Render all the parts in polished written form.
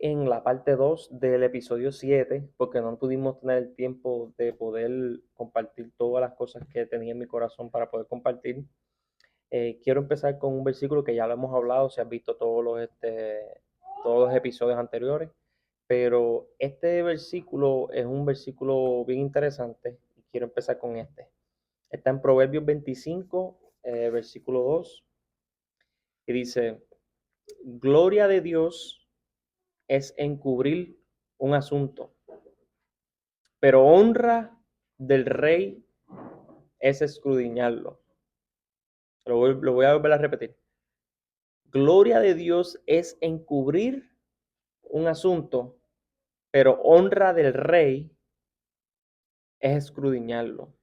en la parte 2 del episodio 7 porque no pudimos tener el tiempo de poder compartir todas las cosas que tenía en mi corazón para poder compartir. Quiero empezar con un versículo que ya lo hemos hablado, si has visto todos los episodios anteriores, pero este versículo es un versículo bien interesante y quiero empezar con este. Está en Proverbios 25, versículo 2, y dice: Gloria de Dios es encubrir un asunto, pero honra del rey es escudriñarlo. Lo voy a volver a repetir. Gloria de Dios es encubrir un asunto, pero honra del rey es escudriñarlo.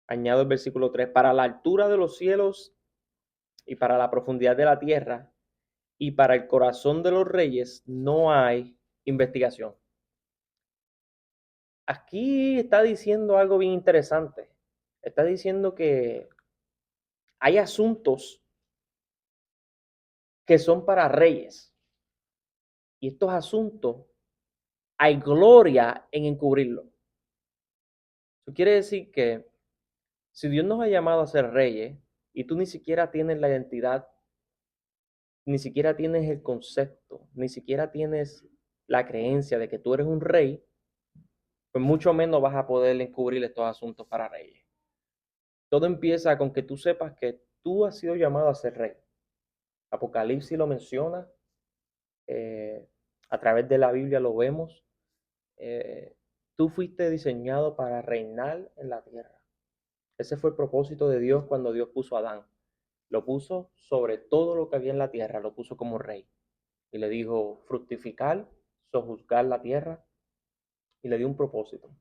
Añado el versículo 3: para la altura de los cielos y para la profundidad de la tierra y para el corazón de los reyes no hay investigación. Aquí está diciendo algo bien interesante. Está diciendo que hay asuntos que son para reyes y estos asuntos hay gloria en encubrirlo. Eso quiere decir que si Dios nos ha llamado a ser reyes y tú ni siquiera tienes la identidad, ni siquiera tienes el concepto, ni siquiera tienes la creencia de que tú eres un rey, pues mucho menos vas a poder encubrir estos asuntos para reyes. Todo empieza con que tú sepas que tú has sido llamado a ser rey. Apocalipsis lo menciona, a través de la Biblia lo vemos. Tú fuiste diseñado para reinar en la tierra. Ese fue el propósito de Dios cuando Dios puso a Adán. Lo puso sobre todo lo que había en la tierra, lo puso como rey. Y le dijo: fructificar, sojuzgar la tierra, y le dio un propósito.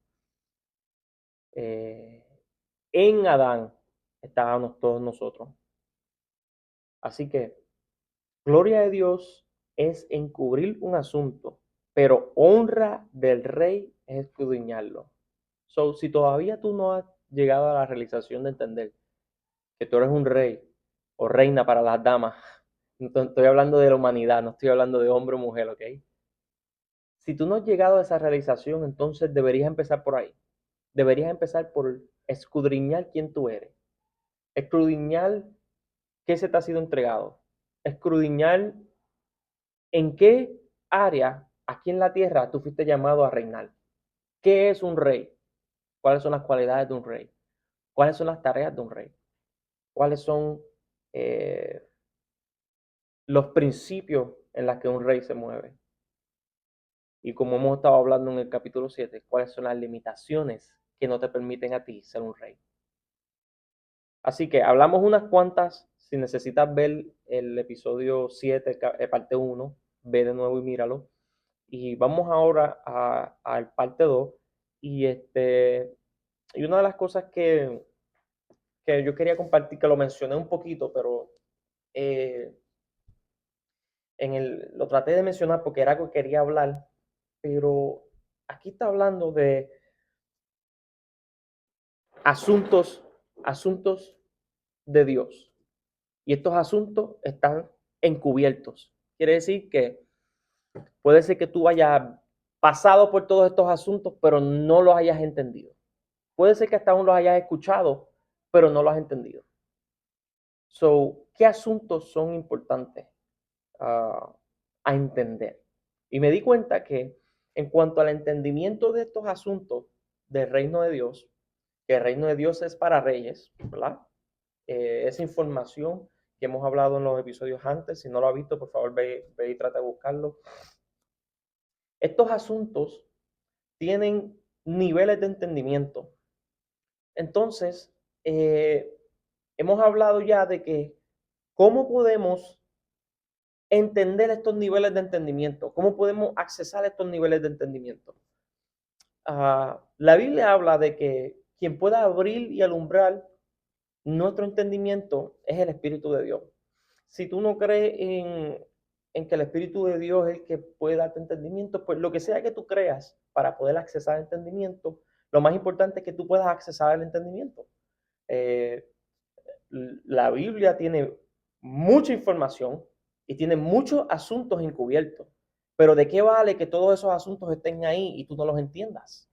En Adán estábamos todos nosotros. Así que gloria de Dios es encubrir un asunto, pero honra del rey es escudriñarlo. So, si todavía tú no has llegado a la realización de entender que tú eres un rey o reina para las damas, estoy hablando de la humanidad, no estoy hablando de hombre o mujer, ¿ok? Si tú no has llegado a esa realización, entonces deberías empezar por ahí. Deberías empezar por escudriñar quién tú eres. Escudriñar qué se te ha sido entregado. Escudriñar en qué área aquí en la tierra tú fuiste llamado a reinar. ¿Qué es un rey? ¿Cuáles son las cualidades de un rey? ¿Cuáles son las tareas de un rey? ¿Cuáles son eh, los principios en los que un rey se mueve? Y como hemos estado hablando en el capítulo 7, ¿cuáles son las limitaciones que no te permiten a ti ser un rey? Así que hablamos unas cuantas. Si necesitas ver el episodio 7, parte 1, ve de nuevo y míralo. Y vamos ahora al parte 2. Y una de las cosas que yo quería compartir, que lo mencioné un poquito, pero eh, lo traté de mencionar porque era algo que quería hablar, pero aquí está hablando de asuntos, asuntos de Dios. Y estos asuntos están encubiertos. Quiere decir que puede ser que tú hayas pasado por todos estos asuntos, pero no los hayas entendido. Puede ser que hasta aún los hayas escuchado, pero no los has entendido. So, ¿qué asuntos son importantes a entender? Y me di cuenta que en cuanto al entendimiento de estos asuntos del reino de Dios, que el reino de Dios es para reyes, ¿verdad? Esa información que hemos hablado en los episodios antes, si no lo has visto, por favor ve y trata de buscarlo. Estos asuntos tienen niveles de entendimiento. Entonces, hemos hablado ya de que cómo podemos entender estos niveles de entendimiento, cómo podemos accesar estos niveles de entendimiento. La Biblia habla de que quien pueda abrir y alumbrar nuestro entendimiento es el Espíritu de Dios. Si tú no crees en que el Espíritu de Dios es el que puede darte entendimiento, pues lo que sea que tú creas para poder accesar al entendimiento, lo más importante es que tú puedas accesar al entendimiento. Eh, la Biblia tiene mucha información y tiene muchos asuntos encubiertos. Pero ¿de qué vale que todos esos asuntos estén ahí y tú no los entiendas?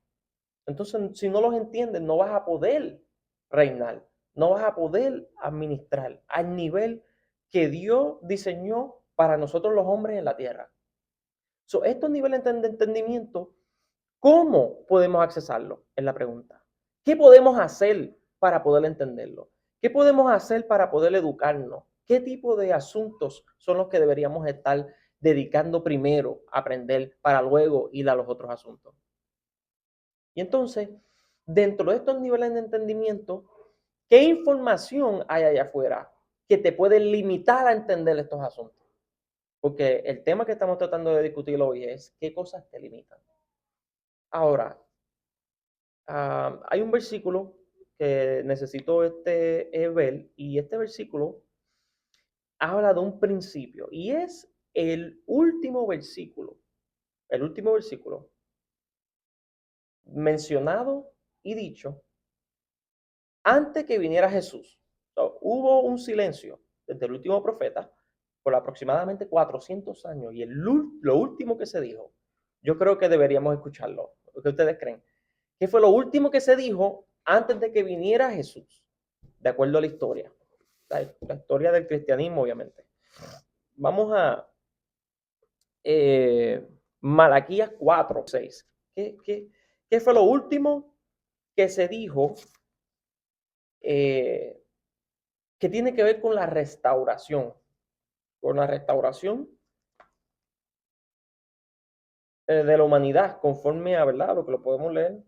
Entonces, si no los entiendes, no vas a poder reinar, no vas a poder administrar al nivel que Dios diseñó para nosotros los hombres en la tierra. Estos niveles de entendimiento, ¿cómo podemos accesarlo? Es la pregunta. ¿Qué podemos hacer para poder entenderlo? ¿Qué podemos hacer para poder educarnos? ¿Qué tipo de asuntos son los que deberíamos estar dedicando primero a aprender para luego ir a los otros asuntos? Y entonces, dentro de estos niveles de entendimiento, ¿qué información hay allá afuera que te puede limitar a entender estos asuntos? Porque el tema que estamos tratando de discutir hoy es qué cosas te limitan. Ahora, hay un versículo que necesito ver, y este versículo habla de un principio, y es el último versículo mencionado y dicho antes que viniera Jesús. Hubo un silencio desde el último profeta por aproximadamente 400 años, y lo último que se dijo, yo creo que deberíamos escucharlo. ¿Qué ustedes creen? ¿Qué fue lo último que se dijo antes de que viniera Jesús? De acuerdo a la historia. La historia del cristianismo, obviamente. Vamos a Malaquías 4:6. ¿Qué fue lo último que se dijo que tiene que ver con la restauración? Con la restauración de la humanidad, conforme a, ¿verdad?, lo que lo podemos leer.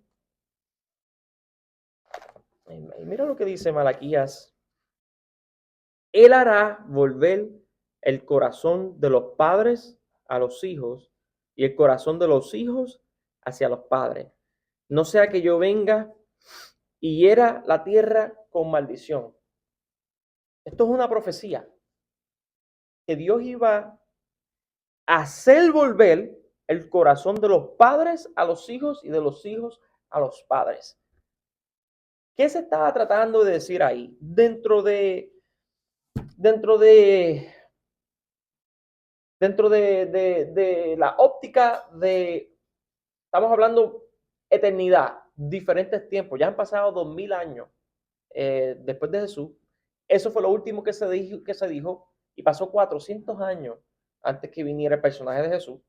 Y mira lo que dice Malaquías. Él hará volver el corazón de los padres a los hijos y el corazón de los hijos hacia los padres. No sea que yo venga y hiera la tierra con maldición. Esto es una profecía que Dios iba a hacer volver el corazón de los padres a los hijos y de los hijos a los padres. ¿Qué se estaba tratando de decir ahí? Dentro de la óptica de, estamos hablando eternidad, diferentes tiempos, ya han pasado 2000 años después de Jesús. Eso fue lo último que se dijo, y pasó 400 años antes que viniera el personaje de Jesús.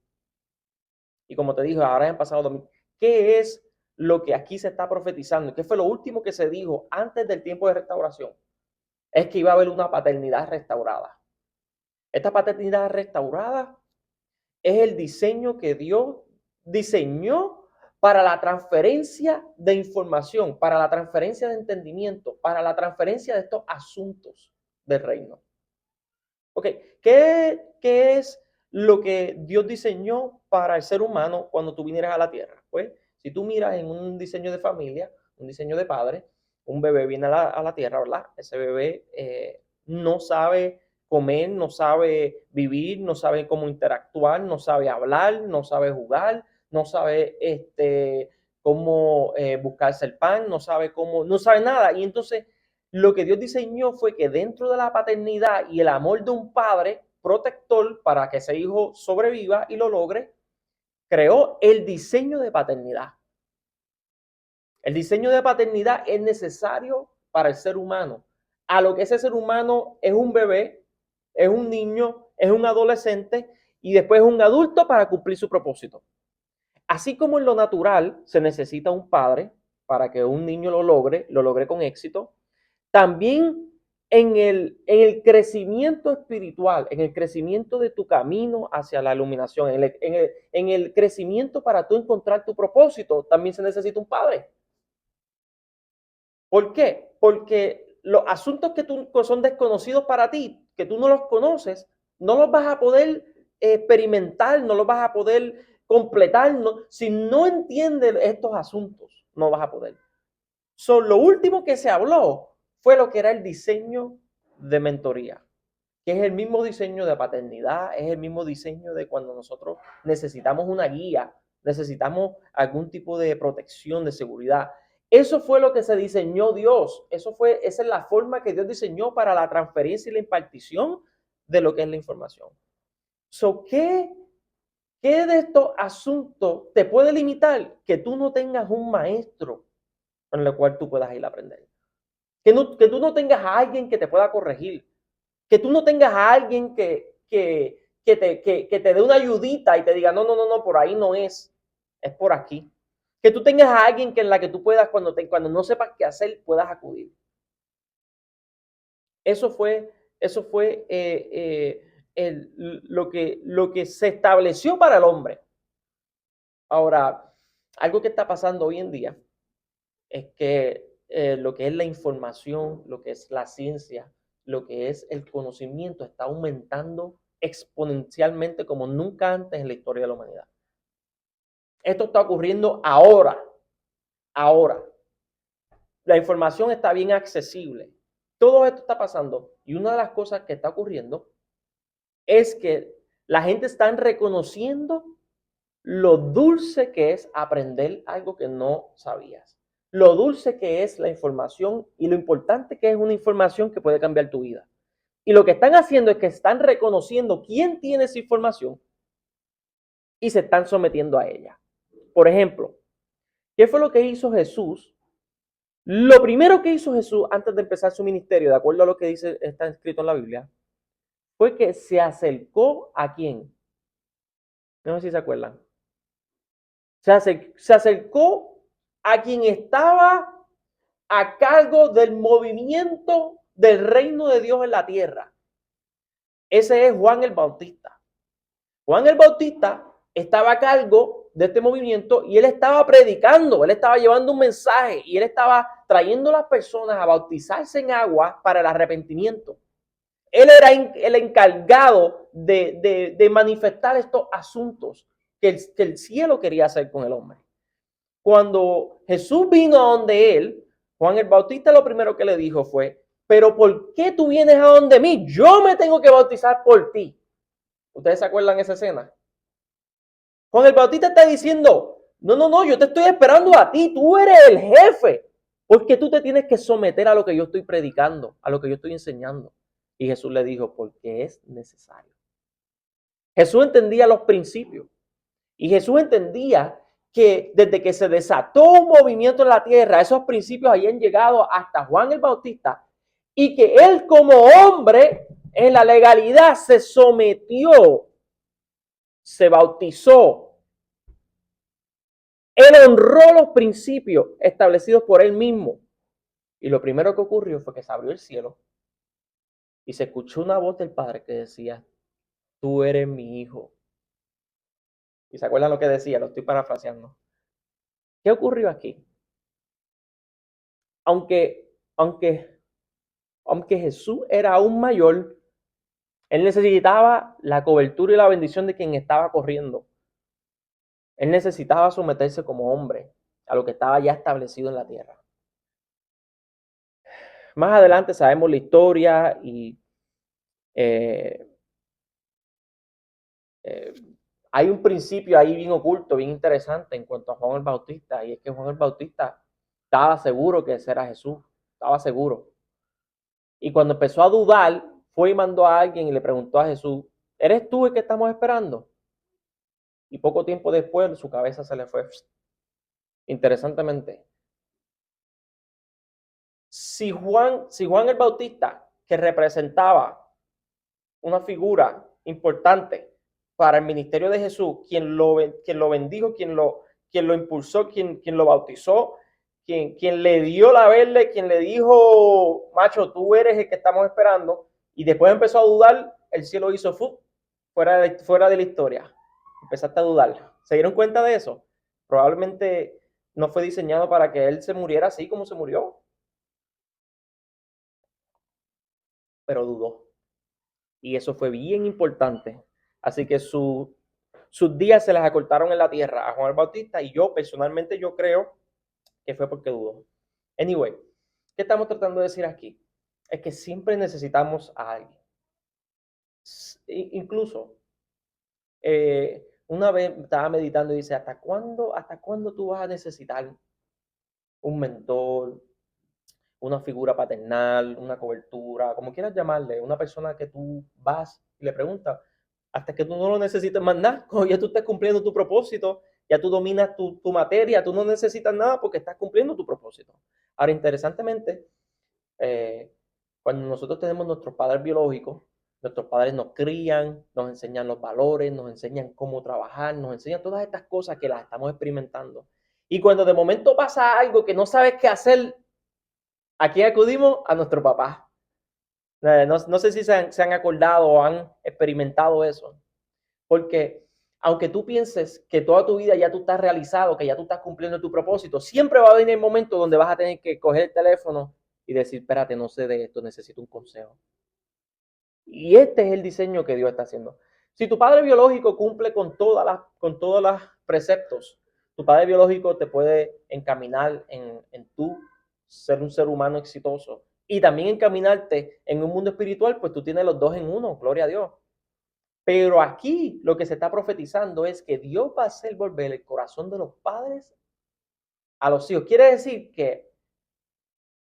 Y como te dije, ahora han pasado 2000. ¿Qué es lo que aquí se está profetizando? ¿Qué fue lo último que se dijo antes del tiempo de restauración? Es que iba a haber una paternidad restaurada. Esta paternidad restaurada es el diseño que Dios diseñó para la transferencia de información, para la transferencia de entendimiento, para la transferencia de estos asuntos del reino. Ok, ¿qué es lo que Dios diseñó para el ser humano cuando tú vinieras a la tierra? Pues, si tú miras en un diseño de familia, un diseño de padre, un bebé viene a la tierra, ¿verdad? Ese bebé no sabe comer, no sabe vivir, no sabe cómo interactuar, no sabe hablar, no sabe jugar, no sabe cómo buscarse el pan, no sabe nada. Y entonces lo que Dios diseñó fue que dentro de la paternidad y el amor de un padre protector para que ese hijo sobreviva y lo logre, creó el diseño de paternidad. El diseño de paternidad es necesario para el ser humano. A lo que ese ser humano es un bebé, es un niño, es un adolescente y después es un adulto para cumplir su propósito. Así como en lo natural se necesita un padre para que un niño lo logre con éxito, también en el crecimiento espiritual, en el crecimiento de tu camino hacia la iluminación, en el crecimiento para tú encontrar tu propósito, también se necesita un padre. ¿Por qué? Porque los asuntos que son desconocidos para ti, que tú no los conoces, no los vas a poder experimentar, no los vas a poder completar. Si no entiendes estos asuntos, no vas a poder. Lo último que se habló fue lo que era el diseño de mentoría, que es el mismo diseño de paternidad, es el mismo diseño de cuando nosotros necesitamos una guía, necesitamos algún tipo de protección, de seguridad. Eso fue lo que se diseñó Dios. Esa es la forma que Dios diseñó para la transferencia y la impartición de lo que es la información. ¿Qué ¿Qué de estos asuntos te puede limitar que tú no tengas un maestro en el cual tú puedas ir a aprender? Que tú no tengas a alguien que te pueda corregir, que tú no tengas a alguien que te dé una ayudita y te diga, no, no, no, no, por ahí no es por aquí. Que tú tengas a alguien en la que tú puedas, cuando no sepas qué hacer, puedas acudir. Eso fue, eso fue lo que se estableció para el hombre. Ahora, algo que está pasando hoy en día es que lo que es la información, lo que es la ciencia, lo que es el conocimiento está aumentando exponencialmente como nunca antes en la historia de la humanidad. Esto está ocurriendo ahora, ahora. La información está bien accesible. Todo esto está pasando y una de las cosas que está ocurriendo es que la gente está reconociendo lo dulce que es aprender algo que no sabías, lo dulce que es la información y lo importante que es una información que puede cambiar tu vida. Y lo que están haciendo es que están reconociendo quién tiene esa información y se están sometiendo a ella. Por ejemplo, ¿qué fue lo que hizo Jesús? Lo primero que hizo Jesús antes de empezar su ministerio, de acuerdo a lo que dice, está escrito en la Biblia, fue que se acercó a quién. No sé si se acuerdan. Se acercó a quien estaba a cargo del movimiento del reino de Dios en la tierra. Ese es Juan el Bautista. Juan el Bautista estaba a cargo de este movimiento y él estaba predicando, él estaba llevando un mensaje y él estaba trayendo a las personas a bautizarse en agua para el arrepentimiento. Él era el encargado de manifestar estos asuntos que el cielo quería hacer con el hombre. Cuando Jesús vino a donde él, Juan el Bautista lo primero que le dijo fue, pero ¿por qué tú vienes a donde mí? Yo me tengo que bautizar por ti. ¿Ustedes se acuerdan de esa escena? Juan el Bautista está diciendo, no, no, no, yo te estoy esperando a ti, tú eres el jefe, porque tú te tienes que someter a lo que yo estoy predicando, a lo que yo estoy enseñando. Y Jesús le dijo, porque es necesario. Jesús entendía los principios y Jesús entendía que desde que se desató un movimiento en la tierra, esos principios habían llegado hasta Juan el Bautista y que él como hombre en la legalidad se sometió, se bautizó, él honró los principios establecidos por él mismo. Y lo primero que ocurrió fue que se abrió el cielo y se escuchó una voz del Padre que decía, tú eres mi hijo. ¿Y se acuerdan lo que decía? Lo estoy parafraseando. ¿Qué ocurrió aquí? Aunque, aunque, aunque Jesús era aún mayor, él necesitaba la cobertura y la bendición de quien estaba corriendo. Él necesitaba someterse como hombre a lo que estaba ya establecido en la tierra. Más adelante sabemos la historia y eh, eh, hay un principio ahí bien oculto, bien interesante en cuanto a Juan el Bautista, y es que Juan el Bautista estaba seguro que ese era Jesús, estaba seguro. Y cuando empezó a dudar, fue y mandó a alguien y le preguntó a Jesús, ¿eres tú el que estamos esperando? Y poco tiempo después su cabeza se le fue. Interesantemente, si Juan el Bautista, que representaba una figura importante para el ministerio de Jesús, quien lo bendijo, quien lo impulsó, quien lo bautizó, quien le dio la verde, quien le dijo, macho, tú eres el que estamos esperando, y después empezó a dudar, el cielo hizo fuera de la historia. Empezaste a dudar. ¿Se dieron cuenta de eso? Probablemente no fue diseñado para que él se muriera así como se murió, pero dudó. Y eso fue bien importante. Así que sus días se les acortaron en la tierra a Juan el Bautista y yo personalmente yo creo que fue porque dudó. Anyway, ¿qué estamos tratando de decir aquí? Es que siempre necesitamos a alguien. Incluso, una vez estaba meditando y dice, hasta cuándo tú vas a necesitar un mentor, una figura paternal, una cobertura, como quieras llamarle, una persona que tú vas y le preguntas, hasta que tú no lo necesites más nada. Cuando ya tú estés cumpliendo tu propósito, ya tú dominas tu materia, tú no necesitas nada porque estás cumpliendo tu propósito. Ahora, interesantemente, eh, cuando nosotros tenemos nuestros padres biológicos, nuestros padres nos crían, nos enseñan los valores, nos enseñan cómo trabajar, nos enseñan todas estas cosas que las estamos experimentando. Y cuando de momento pasa algo que no sabes qué hacer, ¿a quién acudimos? A nuestro papá. No sé si se han acordado o han experimentado eso. Porque aunque tú pienses que toda tu vida ya tú estás realizado, que ya tú estás cumpliendo tu propósito, siempre va a venir el momento donde vas a tener que coger el teléfono y decir, espérate, no sé de esto, necesito un consejo. Y este es el diseño que Dios está haciendo. Si tu padre biológico cumple con todos los preceptos, tu padre biológico te puede encaminar en tú ser un ser humano exitoso y también encaminarte en un mundo espiritual, pues tú tienes los dos en uno, gloria a Dios. Pero aquí lo que se está profetizando es que Dios va a hacer volver el corazón de los padres a los hijos. Quiere decir que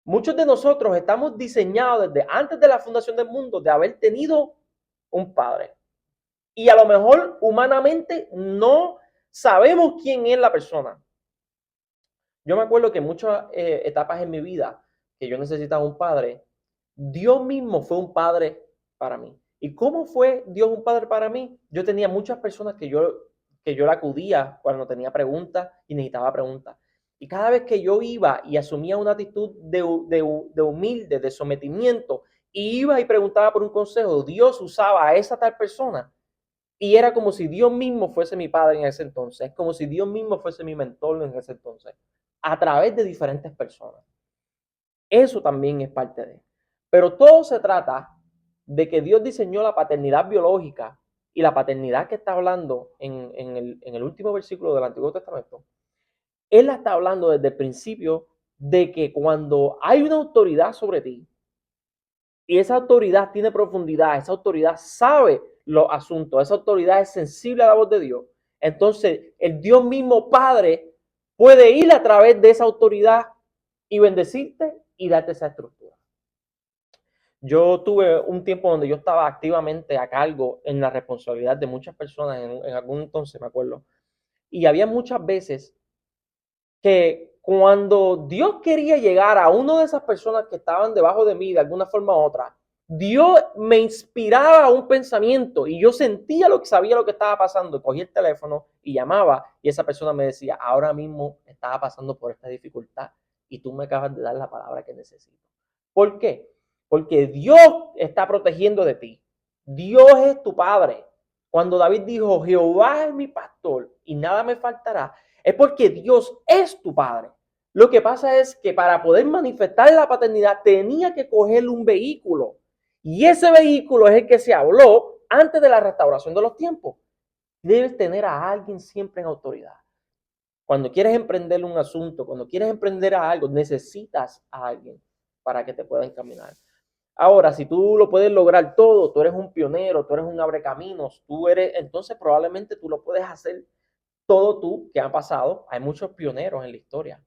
muchos de nosotros estamos diseñados desde antes de la fundación del mundo de haber tenido un padre. Y a lo mejor humanamente no sabemos quién es la persona. Yo me acuerdo que en muchas etapas en mi vida que yo necesitaba un padre, Dios mismo fue un padre para mí. ¿Y cómo fue Dios un padre para mí? Yo tenía muchas personas que yo le acudía cuando tenía preguntas y necesitaba preguntas. Y cada vez que yo iba y asumía una actitud de humilde, de sometimiento, y iba y preguntaba por un consejo, Dios usaba a esa tal persona. Y era como si Dios mismo fuese mi padre en ese entonces, como si Dios mismo fuese mi mentor en ese entonces, a través de diferentes personas. Eso también es parte de. Pero todo se trata de que Dios diseñó la paternidad biológica y la paternidad que está hablando en el último versículo del Antiguo Testamento. Él la está hablando desde el principio de que cuando hay una autoridad sobre ti y esa autoridad tiene profundidad, esa autoridad sabe los asuntos, esa autoridad es sensible a la voz de Dios, entonces el Dios mismo Padre puede ir a través de esa autoridad y bendecirte y darte esa estructura. Yo tuve un tiempo donde yo estaba activamente a cargo en la responsabilidad de muchas personas en algún entonces, me acuerdo. Y había muchas veces que cuando Dios quería llegar a una de esas personas que estaban debajo de mí de alguna forma u otra, Dios me inspiraba un pensamiento y yo sentía lo que sabía lo que estaba pasando. Cogí el teléfono y llamaba y esa persona me decía, ahora mismo estaba pasando por esta dificultad y tú me acabas de dar la palabra que necesito. ¿Por qué? Porque Dios está protegiendo de ti. Dios es tu padre. Cuando David dijo, Jehová es mi pastor y nada me faltará, es porque Dios es tu padre. Lo que pasa es que para poder manifestar la paternidad tenía que coger un vehículo. Y ese vehículo es el que se habló antes de la restauración de los tiempos. Debes tener a alguien siempre en autoridad. Cuando quieres emprender un asunto, cuando quieres emprender a algo, necesitas a alguien para que te pueda encaminar. Ahora, si tú lo puedes lograr todo, tú eres un pionero, tú eres un abrecaminos, tú eres, entonces probablemente tú lo puedes hacer todo tú que ha pasado. Hay muchos pioneros en la historia.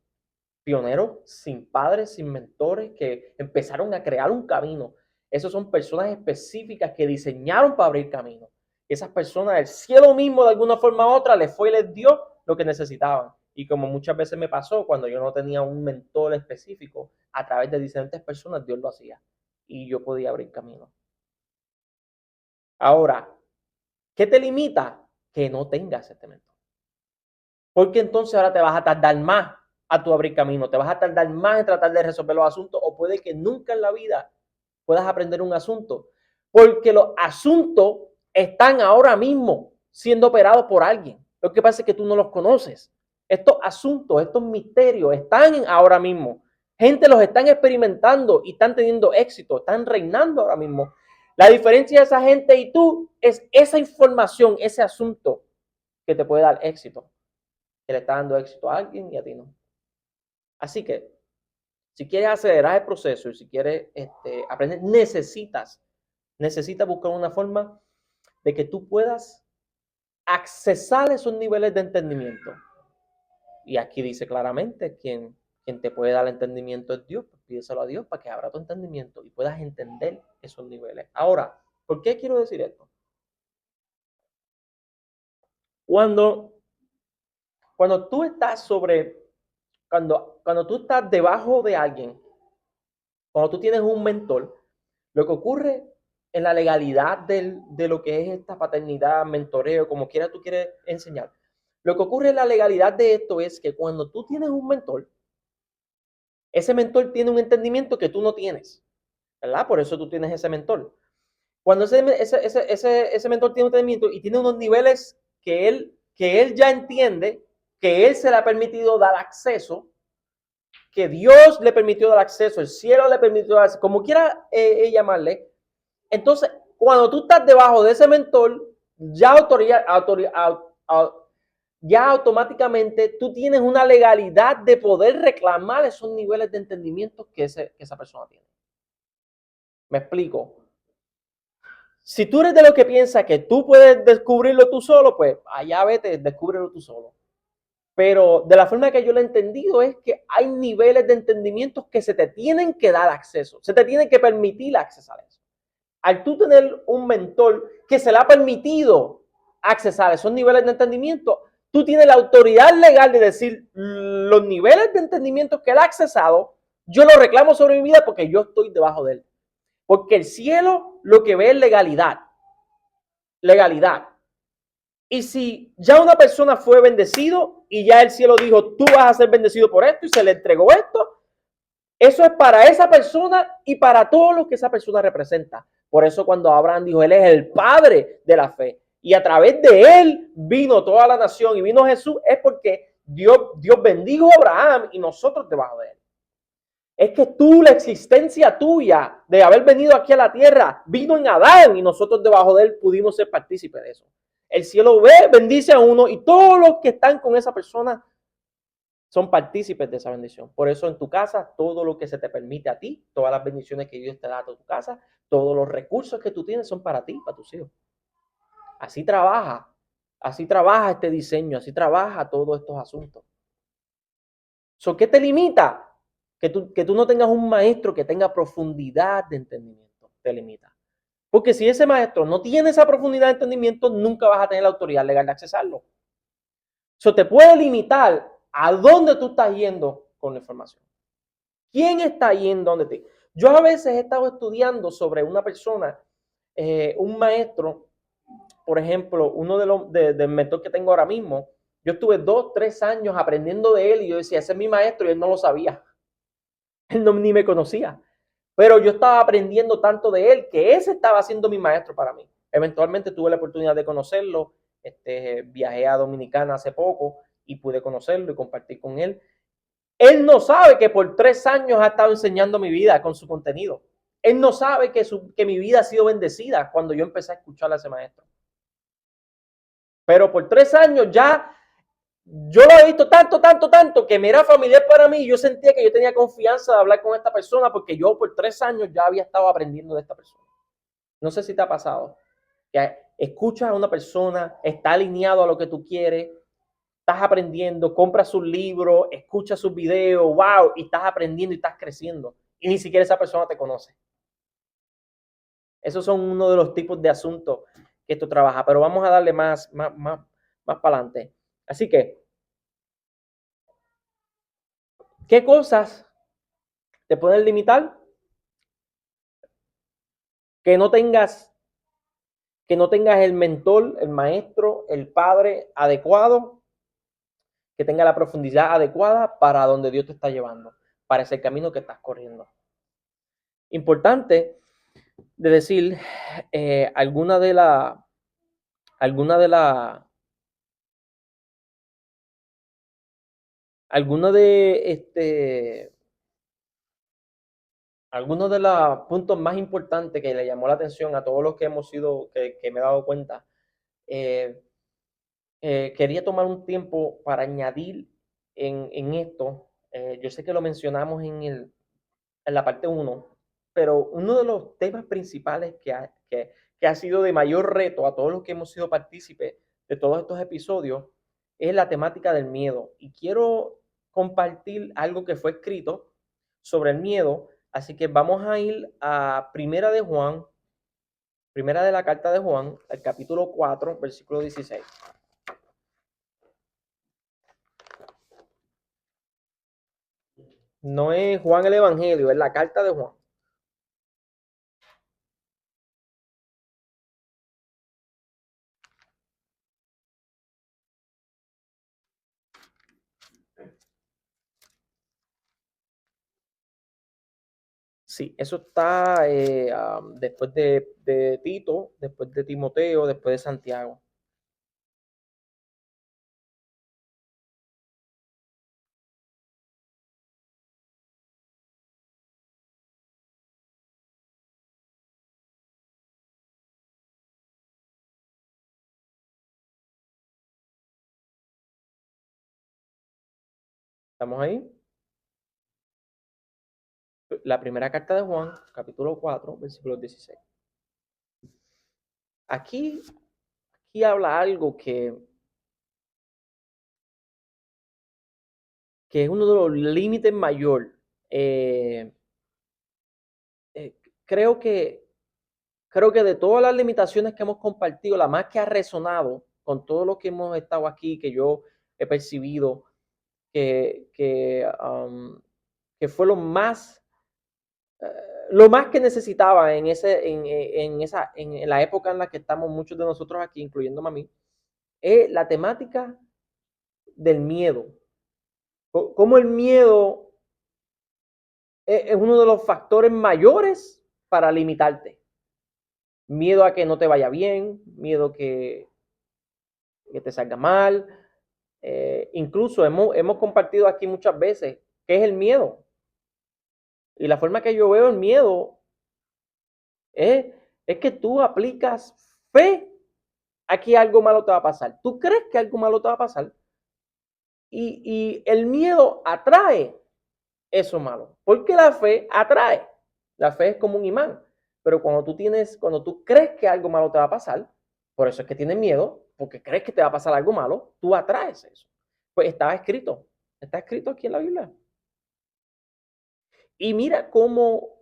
Pioneros sin padres, sin mentores, que empezaron a crear un camino. Esos son personas específicas que diseñaron para abrir camino. Esas personas, el cielo mismo de alguna forma u otra les fue y les dio lo que necesitaban. Y como muchas veces me pasó cuando yo no tenía un mentor específico, a través de diferentes personas Dios lo hacía. Y yo podía abrir camino. Ahora, ¿qué te limita? Que no tengas este mentor. Porque entonces ahora te vas a tardar más a tu abrir camino, te vas a tardar más en tratar de resolver los asuntos o puede que nunca en la vida puedas aprender un asunto, porque los asuntos están ahora mismo siendo operados por alguien. Lo que pasa es que tú no los conoces. Estos asuntos, estos misterios están ahora mismo. Gente los están experimentando y están teniendo éxito, están reinando ahora mismo. La diferencia de esa gente y tú es esa información, ese asunto que te puede dar éxito, que le está dando éxito a alguien y a ti no. Así que, si quieres acelerar el proceso y si quieres aprender, necesitas buscar una forma de que tú puedas accesar esos niveles de entendimiento. Y aquí dice claramente quien te puede dar el entendimiento es Dios. Pues pídeselo a Dios para que abra tu entendimiento y puedas entender esos niveles. Ahora, ¿por qué quiero decir esto? Cuando, cuando tú estás cuando tú estás debajo de alguien, cuando tú tienes un mentor, lo que ocurre en la legalidad de lo que es esta paternidad, mentoreo, como quiera tú quieres enseñar, lo que ocurre en la legalidad de esto es que cuando tú tienes un mentor, ese mentor tiene un entendimiento que tú no tienes, ¿verdad? Por eso tú tienes ese mentor. Cuando ese mentor tiene un entendimiento y tiene unos niveles que él ya entiende, que él se le ha permitido dar acceso, que Dios le permitió dar acceso, el cielo le permitió dar acceso, como quiera llamarle. Entonces, cuando tú estás debajo de ese mentor, ya automáticamente tú tienes una legalidad de poder reclamar esos niveles de entendimiento que esa persona tiene. ¿Me explico? Si tú eres de los que piensa que tú puedes descubrirlo tú solo, pues allá vete, descúbrelo tú solo. Pero de la forma que yo lo he entendido es que hay niveles de entendimiento que se te tienen que dar acceso, se te tiene que permitir accesar eso. Al tú tener un mentor que se le ha permitido accesar esos niveles de entendimiento, tú tienes la autoridad legal de decir los niveles de entendimiento que él ha accesado, yo lo reclamo sobre mi vida porque yo estoy debajo de él. Porque el cielo lo que ve es legalidad. Legalidad. Y si ya una persona fue bendecido y ya el cielo dijo, tú vas a ser bendecido por esto y se le entregó esto, eso es para esa persona y para todos los que esa persona representa. Por eso cuando Abraham dijo, él es el padre de la fe y a través de él vino toda la nación y vino Jesús, es porque Dios bendijo a Abraham y nosotros debajo de él. Es que tú, la existencia tuya de haber venido aquí a la tierra, vino en Adán y nosotros debajo de él pudimos ser partícipes de eso. El cielo ve, bendice a uno y todos los que están con esa persona son partícipes de esa bendición. Por eso en tu casa, todo lo que se te permite a ti, todas las bendiciones que Dios te da a tu casa, todos los recursos que tú tienes son para ti, para tus hijos. Así trabaja este diseño, así trabaja todos estos asuntos. ¿Qué te limita? Que tú no tengas un maestro que tenga profundidad de entendimiento, te limita. Porque si ese maestro no tiene esa profundidad de entendimiento, nunca vas a tener la autoridad legal de accesarlo. Eso te puede limitar a dónde tú estás yendo con la información. ¿Quién está yendo donde ti? Yo a veces he estado estudiando sobre una persona, un maestro, por ejemplo, uno del mentor que tengo ahora mismo. Yo estuve 2, 3 años aprendiendo de él y yo decía, ese es mi maestro y él no lo sabía. Él no, ni me conocía. Pero yo estaba aprendiendo tanto de él que ese estaba siendo mi maestro para mí. Eventualmente tuve la oportunidad de conocerlo. Viajé a Dominicana hace poco y pude conocerlo y compartir con él. Él no sabe que por 3 años ha estado enseñando mi vida con su contenido. Él no sabe que mi vida ha sido bendecida cuando yo empecé a escuchar a ese maestro. Pero por 3 años ya yo lo he visto tanto, que me era familiar para mí. Yo sentía que yo tenía confianza de hablar con esta persona porque yo por 3 años ya había estado aprendiendo de esta persona. No sé si te ha pasado. Que escuchas a una persona, está alineado a lo que tú quieres, estás aprendiendo, compras sus libros, escuchas sus videos, wow, y estás aprendiendo y estás creciendo. Y ni siquiera esa persona te conoce. Esos son uno de los tipos de asuntos que esto trabaja, pero vamos a darle más para adelante. Así que, ¿qué cosas te pueden limitar? Que no tengas el mentor, el maestro, el padre adecuado, que tenga la profundidad adecuada para donde Dios te está llevando, para ese camino que estás corriendo. Importante de decir alguna de las algunos de los puntos más importantes que le llamó la atención a todos los que hemos sido, que me he dado cuenta, quería tomar un tiempo para añadir en esto. Yo sé que lo mencionamos en la parte 1, pero uno de los temas principales que ha sido de mayor reto a todos los que hemos sido partícipes de todos estos episodios es la temática del miedo. Y quiero compartir algo que fue escrito sobre el miedo. Así que vamos a ir a Primera de la carta de Juan, el capítulo 4, versículo 16. No es Juan el Evangelio, es la carta de Juan. Sí, eso está después de Tito, después de Timoteo, después de Santiago. ¿Estamos ahí? La primera carta de Juan, capítulo 4, versículo 16. Aquí, aquí habla algo que es uno de los límites mayor. Eh, eh, creo que creo que de todas las limitaciones que hemos compartido, la más que ha resonado con todo lo que hemos estado aquí, que yo he percibido, que fue lo más que necesitaba en la época en la que estamos muchos de nosotros aquí, incluyéndome a mí, es la temática del miedo. Cómo el miedo es uno de los factores mayores para limitarte. Miedo a que no te vaya bien, miedo que te salga mal. Incluso hemos compartido aquí muchas veces qué es el miedo. Y la forma que yo veo el miedo es, es que tú aplicas fe a que algo malo te va a pasar. Tú crees que algo malo te va a pasar y el miedo atrae eso malo. Porque la fe atrae. La fe es como un imán. Pero cuando tú crees que algo malo te va a pasar, por eso es que tienes miedo, porque crees que te va a pasar algo malo, tú atraes eso. Pues está escrito aquí en la Biblia. Y mira cómo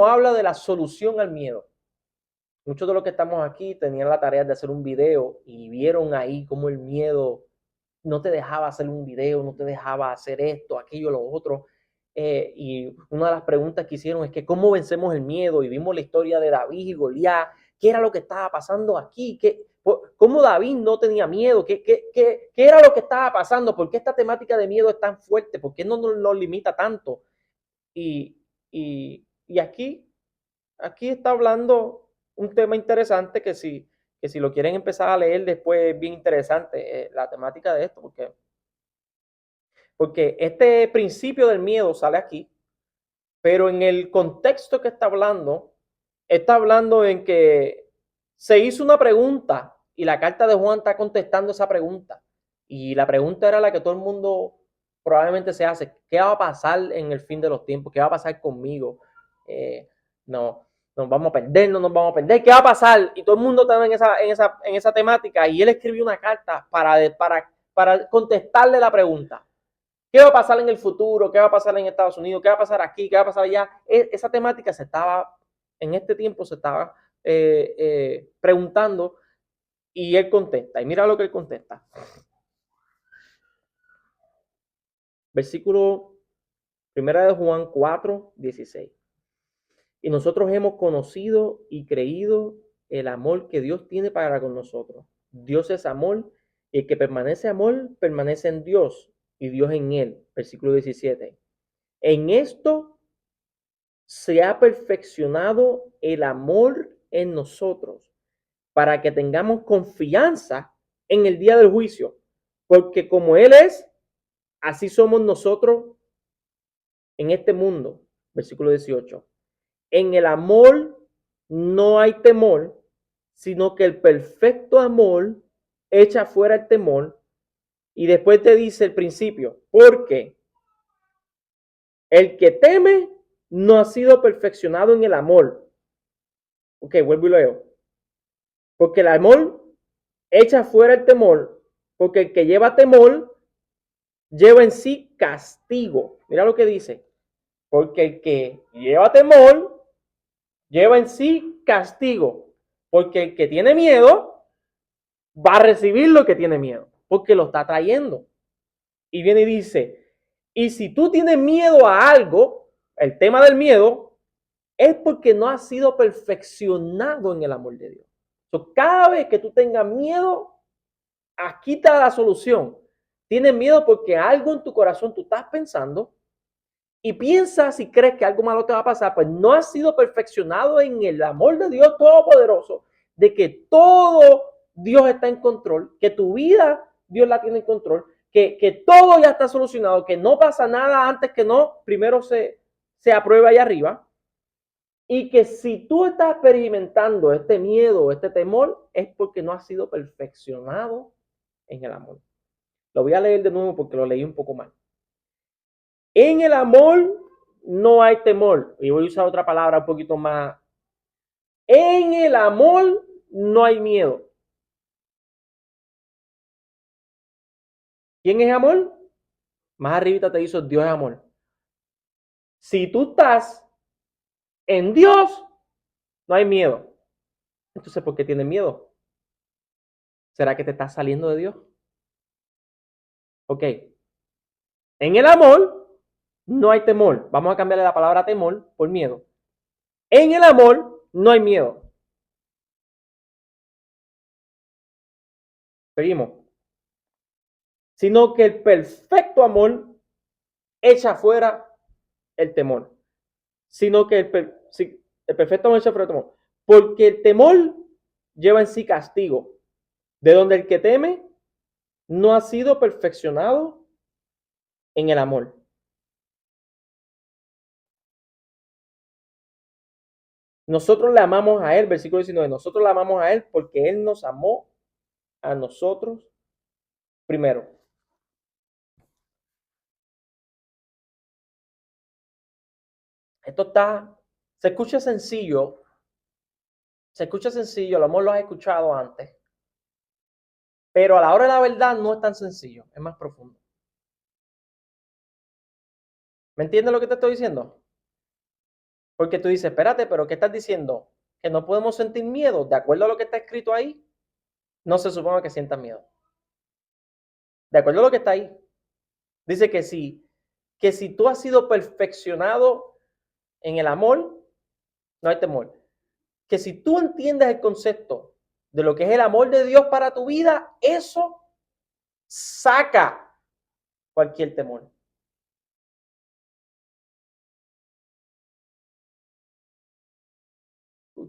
habla de la solución al miedo. Muchos de los que estamos aquí tenían la tarea de hacer un video y vieron ahí cómo el miedo no te dejaba hacer un video, no te dejaba hacer esto, aquello, lo otro. Y una de las preguntas que hicieron es que cómo vencemos el miedo, y vimos la historia de David y Goliat, qué era lo que estaba pasando aquí, cómo David no tenía miedo, qué era lo que estaba pasando, por qué esta temática de miedo es tan fuerte, por qué no nos limita tanto. Y, y aquí está hablando un tema interesante que si lo quieren empezar a leer después es bien interesante la temática de esto, porque este principio del miedo sale aquí, pero en el contexto que está hablando en que se hizo una pregunta y la carta de Juan está contestando esa pregunta. Y la pregunta era la que todo el mundo probablemente se hace: ¿qué va a pasar en el fin de los tiempos? ¿Qué va a pasar conmigo? Eh, no, nos vamos a perder, no nos vamos a perder. ¿Qué va a pasar? Y todo el mundo está en esa temática. Y él escribió una carta para contestarle la pregunta. ¿Qué va a pasar en el futuro? ¿Qué va a pasar en Estados Unidos? ¿Qué va a pasar aquí? ¿Qué va a pasar allá? Esa temática en este tiempo se estaba preguntando, y él contesta. Y mira lo que él contesta. Versículo 1 de Juan 4:16. Y nosotros hemos conocido y creído el amor que Dios tiene para con nosotros. Dios es amor, y el que permanece amor permanece en Dios y Dios en él. Versículo 17. En esto se ha perfeccionado el amor en nosotros, para que tengamos confianza en el día del juicio, porque como Él es, así somos nosotros en este mundo. Versículo 18. En el amor no hay temor, sino que el perfecto amor echa fuera el temor. Y después te dice el principio: porque el que teme no ha sido perfeccionado en el amor. Ok, vuelvo y leo. Porque el amor echa fuera el temor, porque el que lleva temor lleva en sí castigo. Mira lo que dice. Porque el que lleva temor lleva en sí castigo. Porque el que tiene miedo va a recibir lo que tiene miedo, porque lo está trayendo. Y viene y dice: Y si tú tienes miedo a algo, el tema del miedo, es porque no has sido perfeccionado en el amor de Dios. So, cada vez que tú tengas miedo, aquí está la solución. Tienes miedo porque algo en tu corazón tú estás pensando y piensas y crees que algo malo te va a pasar, pues no has sido perfeccionado en el amor de Dios Todopoderoso, de que todo Dios está en control, que tu vida Dios la tiene en control, que todo ya está solucionado, que no pasa nada antes que no, primero se aprueba ahí arriba, y que si tú estás experimentando este miedo, este temor, es porque no has sido perfeccionado en el amor. Lo voy a leer de nuevo porque lo leí un poco mal. En el amor no hay temor. Y voy a usar otra palabra un poquito más. En el amor no hay miedo. ¿Quién es amor? Más arribita te dice Dios es amor. Si tú estás en Dios, no hay miedo. Entonces, ¿por qué tienes miedo? ¿Será que te estás saliendo de Dios? Ok. En el amor no hay temor. Vamos a cambiarle la palabra temor por miedo. En el amor no hay miedo. Seguimos. Sino que el perfecto amor echa fuera el temor. Sino que el perfecto amor echa fuera el temor. Porque el temor lleva en sí castigo, de donde el que teme no ha sido perfeccionado en el amor. Nosotros le amamos a Él, versículo 19, nosotros le amamos a Él porque Él nos amó a nosotros primero. Esto se escucha sencillo, a lo mejor lo has escuchado antes, pero a la hora de la verdad no es tan sencillo, es más profundo. ¿Me entiendes lo que te estoy diciendo? Porque tú dices, espérate, pero ¿qué estás diciendo? Que no podemos sentir miedo. De acuerdo a lo que está escrito ahí, no se supone que sientas miedo. De acuerdo a lo que está ahí. Dice que si tú has sido perfeccionado en el amor, no hay temor. Que si tú entiendes el concepto de lo que es el amor de Dios para tu vida, eso saca cualquier temor.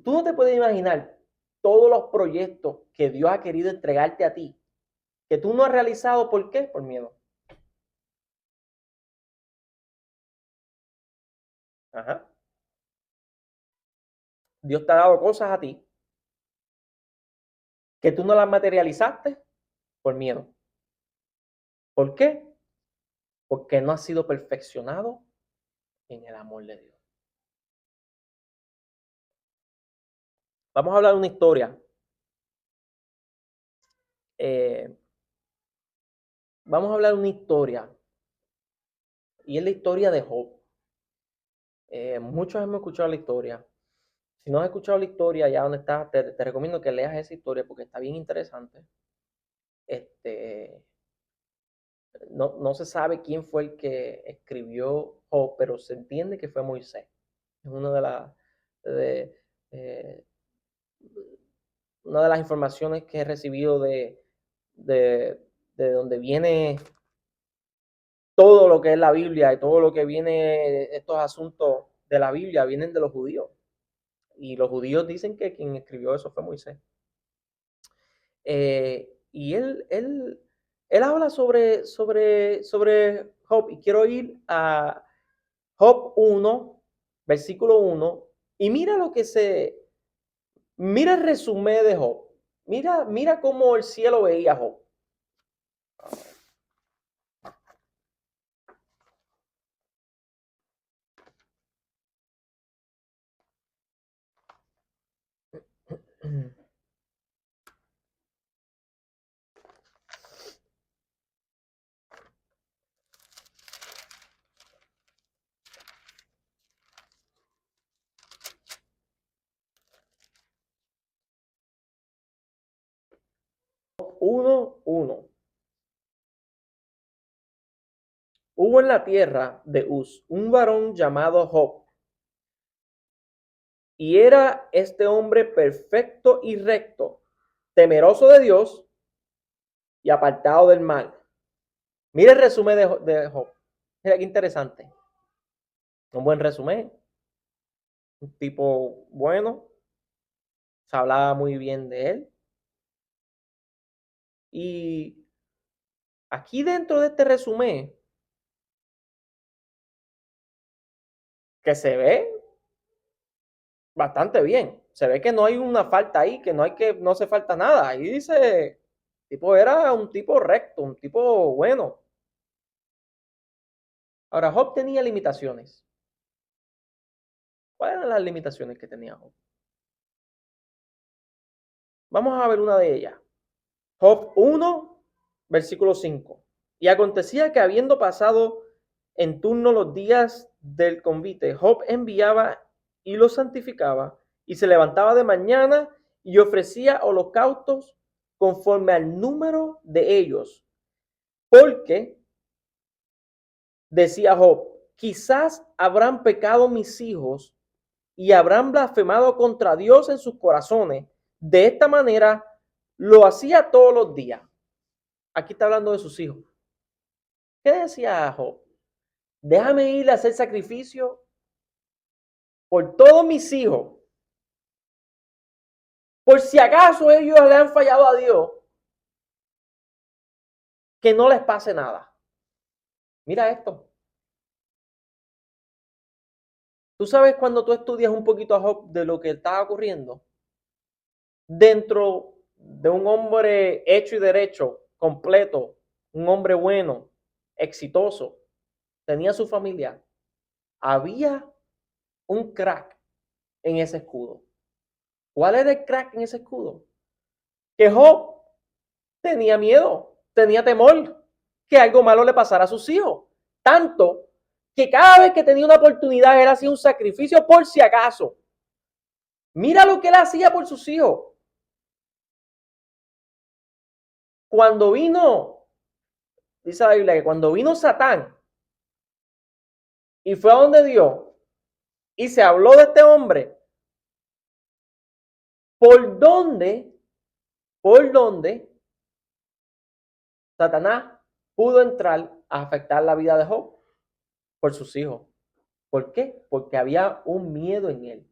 Tú no te puedes imaginar todos los proyectos que Dios ha querido entregarte a ti, que tú no has realizado. ¿Por qué? Por miedo. Ajá. Dios te ha dado cosas a ti que tú no las materializaste por miedo. ¿Por qué? Porque no has sido perfeccionado en el amor de Dios. Vamos a hablar de una historia. Eh, vamos a hablar de una historia. Y es la historia de Job. Muchos hemos escuchado la historia. Si no has escuchado la historia, ya donde estás, te recomiendo que leas esa historia porque está bien interesante. Este, no se sabe quién fue el que escribió Job, pero se entiende que fue Moisés. Es de, eh, una de las informaciones que he recibido de, de donde viene todo lo que es la Biblia y todo lo que viene, estos asuntos de la Biblia, vienen de los judíos. Y los judíos dicen que quien escribió eso fue Moisés. Y él habla sobre Job. Y quiero ir a Job 1, versículo 1. Y mira mira el resumen de Job. Mira cómo el cielo veía a Job. Job 1, 1. hubo en la tierra de Uz un varón llamado Job, y era este hombre perfecto y recto, temeroso de Dios y apartado del mal. Mira el resumen de Job. Mira qué interesante. Un buen resumen. Un tipo bueno. Se hablaba muy bien de él. Y aquí dentro de este resumen, que se ve bastante bien. Se ve que no hay una falta ahí, que no hace falta nada. Ahí dice, el tipo era un tipo recto, un tipo bueno. Ahora, Job tenía limitaciones. ¿Cuáles eran las limitaciones que tenía Job? Vamos a ver una de ellas. Job 1, versículo 5. Y acontecía que habiendo pasado en turno los días del convite, Job enviaba y los santificaba y se levantaba de mañana y ofrecía holocaustos conforme al número de ellos. Porque, decía Job, quizás habrán pecado mis hijos y habrán blasfemado contra Dios en sus corazones. De esta manera lo hacía todos los días. Aquí está hablando de sus hijos. ¿Qué decía Job? Déjame ir a hacer sacrificio por todos mis hijos. Por si acaso ellos le han fallado a Dios, que no les pase nada. Mira esto. Tú sabes cuando tú estudias un poquito a Job de lo que estaba ocurriendo dentro de un hombre hecho y derecho, completo, un hombre bueno, exitoso, tenía su familia. Había un crack en ese escudo. ¿Cuál era el crack en ese escudo? Que Job tenía miedo, tenía temor que algo malo le pasara a sus hijos. Tanto que cada vez que tenía una oportunidad, él hacía un sacrificio por si acaso. Mira lo que él hacía por sus hijos. Cuando vino, dice la Biblia, que cuando vino Satán y fue a donde Dios y se habló de este hombre, ¿por dónde, por dónde Satanás pudo entrar a afectar la vida de Job? Por sus hijos. ¿Por qué? Porque había un miedo en él.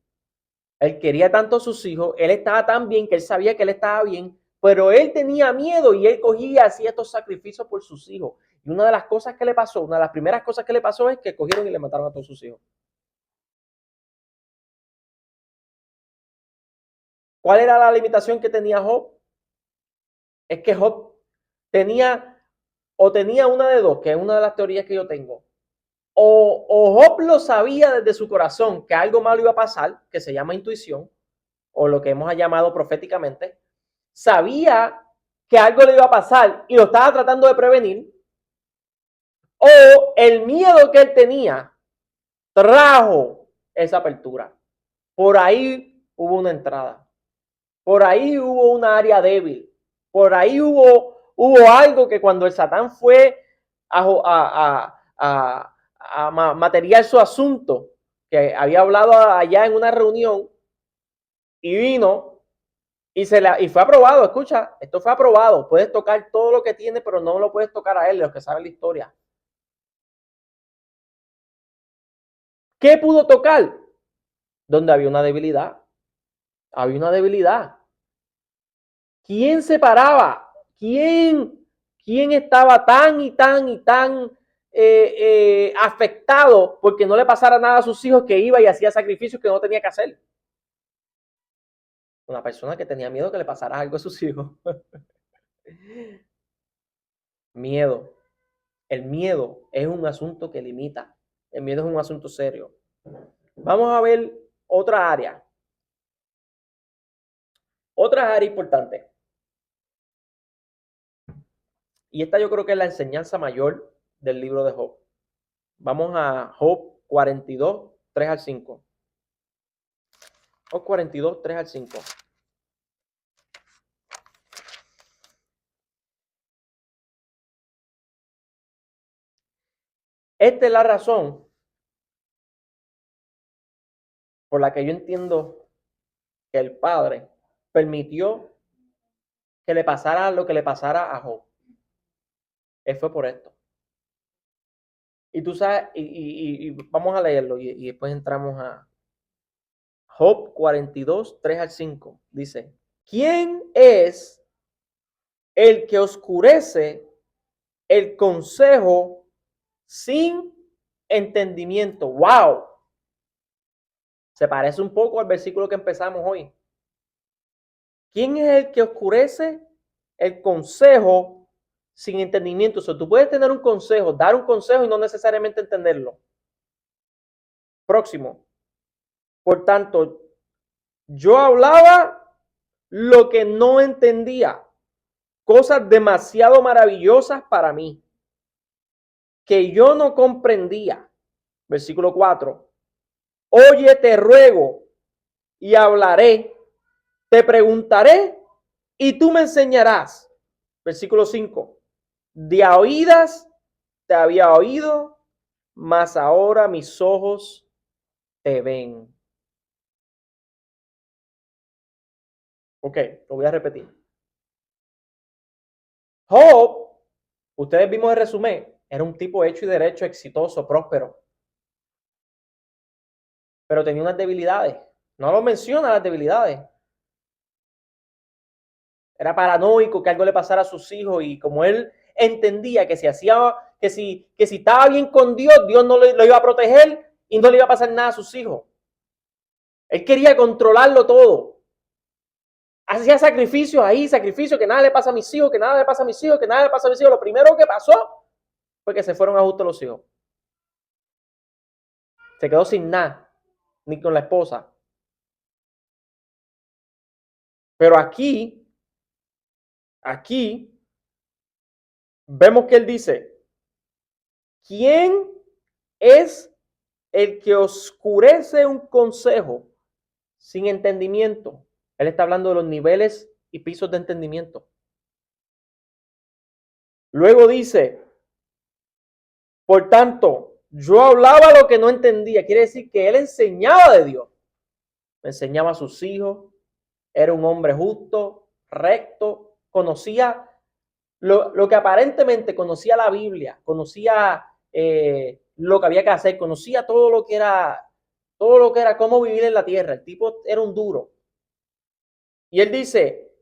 Él quería tanto a sus hijos, él estaba tan bien que él sabía que él estaba bien, pero él tenía miedo y él cogía y hacía estos sacrificios por sus hijos. Y una de las cosas que le pasó, una de las primeras cosas que le pasó es que cogieron y le mataron a todos sus hijos. ¿Cuál era la limitación que tenía Job? Es que Job tenía una de dos, que es una de las teorías que yo tengo. O Job lo sabía desde su corazón que algo malo iba a pasar, que se llama intuición, o lo que hemos llamado proféticamente, sabía que algo le iba a pasar y lo estaba tratando de prevenir, o el miedo que él tenía trajo esa apertura. Por ahí hubo una entrada, por ahí hubo una área débil, por ahí hubo algo que cuando el Satán fue a material su asunto, que había hablado allá en una reunión y vino y fue aprobado. Escucha, esto fue aprobado. Puedes tocar todo lo que tiene, pero no lo puedes tocar a él, los que saben la historia. ¿Qué pudo tocar? Donde había una debilidad. Había una debilidad. ¿Quién se paraba? ¿Quién estaba tan y tan y tan afectado porque no le pasara nada a sus hijos, que iba y hacía sacrificios que no tenía que hacer? Una persona que tenía miedo que le pasara algo a sus hijos. Miedo. El miedo es un asunto que limita. El miedo es un asunto serio. Vamos a ver otra área. Otra área importante. Y esta yo creo que es la enseñanza mayor del libro de Job. Vamos a Job 42, 3 al 5. Job 42, 3 al 5. Esta es la razón por la que yo entiendo que el Padre permitió que le pasara lo que le pasara a Job. Él fue por esto. Y tú sabes, y vamos a leerlo y después entramos a Job 42, 3 al 5. Dice, ¿quién es el que oscurece el consejo sin entendimiento? ¡Wow! Se parece un poco al versículo que empezamos hoy. ¿Quién es el que oscurece el consejo sin entendimiento? O sea, tú puedes tener un consejo, dar un consejo y no necesariamente entenderlo. Próximo. Por tanto, yo hablaba lo que no entendía, cosas demasiado maravillosas para mí, que yo no comprendía. Versículo 4. Oye, te ruego y hablaré, te preguntaré y tú me enseñarás. Versículo 5. De a oídas te había oído, mas ahora mis ojos te ven. Ok, lo voy a repetir. Job, ustedes vimos el resumen, era un tipo hecho y derecho, exitoso, próspero, pero tenía unas debilidades. No lo menciona las debilidades. Era paranoico que algo le pasara a sus hijos y como él entendía que si hacía, que si estaba bien con Dios, Dios no lo iba a proteger y no le iba a pasar nada a sus hijos. Él quería controlarlo todo. Hacía sacrificios ahí, sacrificios, que nada le pasa a mis hijos, que nada le pasa a mis hijos, que nada le pasa a mis hijos. Lo primero que pasó fue que se fueron a justo los hijos. Se quedó sin nada, ni con la esposa. Pero aquí, vemos que él dice, ¿quién es el que oscurece un consejo sin entendimiento? Él está hablando de los niveles y pisos de entendimiento. Luego dice, por tanto, yo hablaba lo que no entendía. Quiere decir que él enseñaba de Dios. Me enseñaba a sus hijos. Era un hombre justo, recto. Conocía lo que aparentemente conocía la Biblia. Conocía lo que había que hacer. Conocía todo lo que era cómo vivir en la tierra. El tipo era un duro. Y él dice,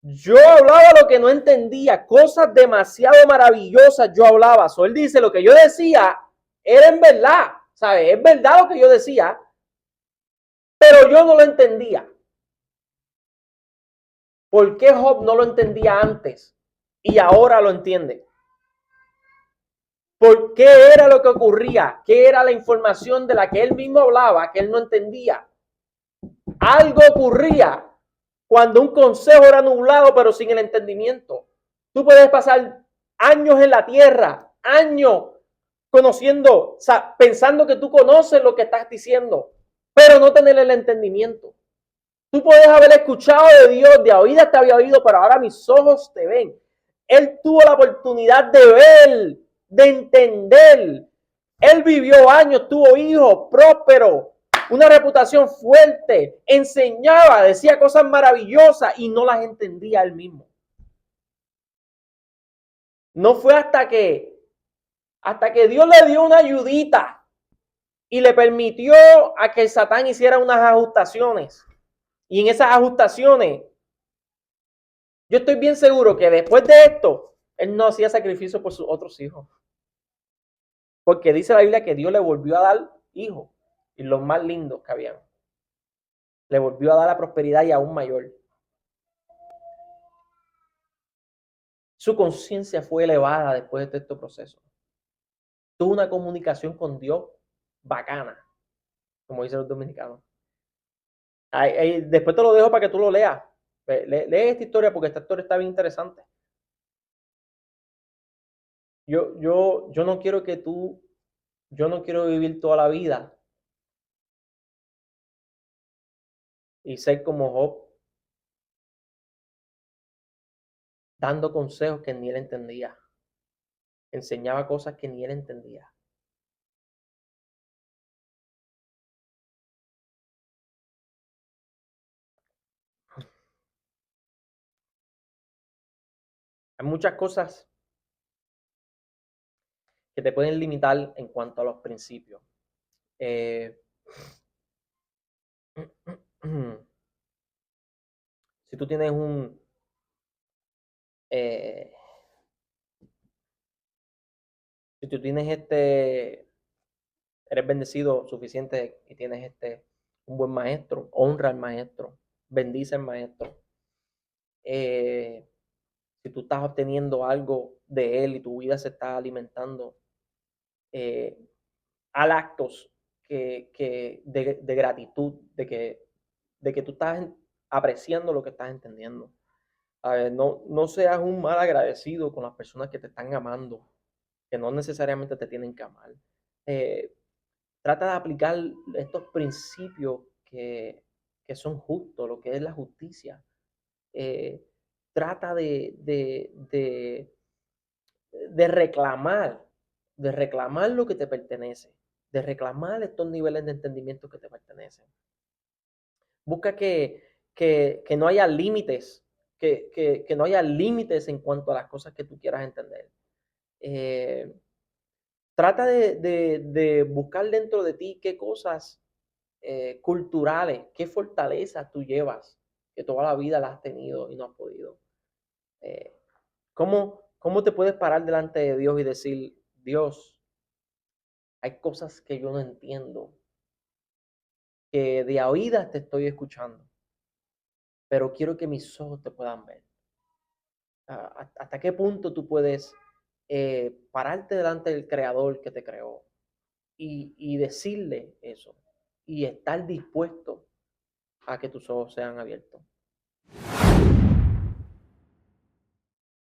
yo hablaba lo que no entendía, cosas demasiado maravillosas yo hablaba. So, él dice, lo que yo decía era en verdad, ¿sabes? Es verdad lo que yo decía, pero yo no lo entendía. ¿Por qué Job no lo entendía antes y ahora lo entiende? ¿Por qué era lo que ocurría? ¿Qué era la información de la que él mismo hablaba que él no entendía? Algo ocurría cuando un consejo era nublado pero sin el entendimiento. Tú puedes pasar años en la tierra, años conociendo, o sea, pensando que tú conoces lo que estás diciendo, pero no tener el entendimiento. Tú puedes haber escuchado de Dios, de oídas te había oído, pero ahora mis ojos te ven. Él tuvo la oportunidad de ver, de entender. Él vivió años, tuvo hijos, próspero, una reputación fuerte, enseñaba, decía cosas maravillosas y no las entendía él mismo. No fue hasta que Dios le dio una ayudita y le permitió a que el Satán hiciera unas ajustaciones. Y en esas ajustaciones, yo estoy bien seguro que después de esto, él no hacía sacrificio por sus otros hijos. Porque dice la Biblia que Dios le volvió a dar hijos y los más lindos que habían. Le volvió a dar la prosperidad y aún mayor. Su conciencia fue elevada después de este proceso. Tuvo una comunicación con Dios bacana, como dicen los dominicanos. Después te lo dejo para que tú lo leas. Lee esta historia porque esta historia está bien interesante. Yo no quiero yo no quiero vivir toda la vida y ser como Job, dando consejos que ni él entendía. enseñaba cosas que ni él entendía. Hay muchas cosas que te pueden limitar en cuanto a los principios. Eh, si tú tienes eh, si tú tienes eres bendecido suficiente y tienes un buen maestro, honra al maestro, bendice al maestro. Eh, si tú estás obteniendo algo de él y tu vida se está alimentando, eh, al actos de gratitud, de que tú estás apreciando lo que estás entendiendo. A ver, no seas un mal agradecido con las personas que te están amando, que no necesariamente te tienen que amar. Eh, Trata de aplicar estos principios que son justos, lo que es la justicia. Eh, Trata de reclamar, de reclamar lo que te pertenece, de reclamar estos niveles de entendimiento que te pertenecen. Busca que no haya límites, que no haya límites en cuanto a las cosas que tú quieras entender. Eh, Trata de buscar dentro de ti qué cosas culturales, qué fortalezas tú llevas, que toda la vida las has tenido y no has podido. Eh, ¿Cómo te puedes parar delante de Dios y decir, Dios, hay cosas que yo no entiendo, que de oídas te estoy escuchando, pero quiero que mis ojos te puedan ver? ¿Hasta qué punto tú puedes pararte delante del Creador que te creó y decirle eso y estar dispuesto a que tus ojos sean abiertos?